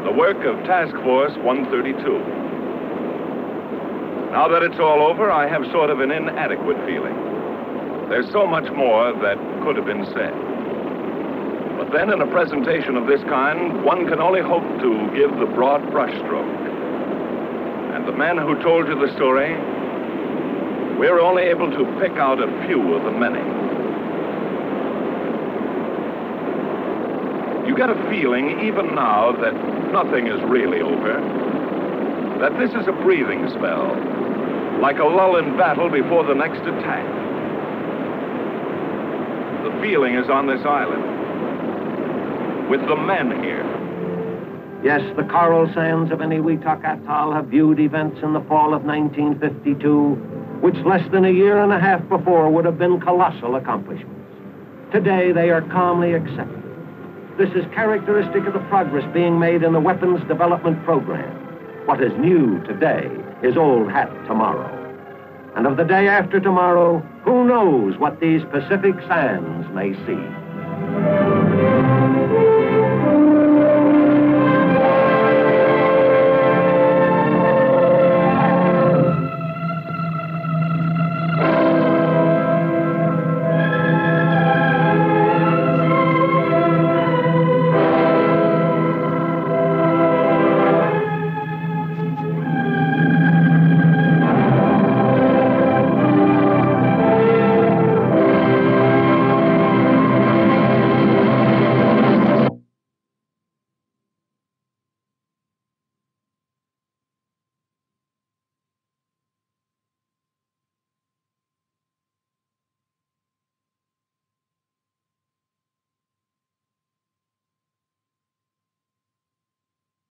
the work of Task Force 132. Now that it's all over, I have sort of an inadequate feeling. There's so much more that could have been said. But then in a presentation of this kind, one can only hope to give the broad brushstroke. And the men who told you the story, we're only able to pick out a few of the many. You get a feeling, even now, that nothing is really over. That this is a breathing spell, like a lull in battle before the next attack. The feeling is on this island, with the men here. Yes, the coral sands of Eniwetok Atoll have viewed events in the fall of 1952, which less than a year and a half before would have been colossal accomplishments. Today, they are calmly accepted. This is characteristic of the progress being made in the weapons development program. What is new today is old hat tomorrow. And of the day after tomorrow, who knows what these Pacific sands may see?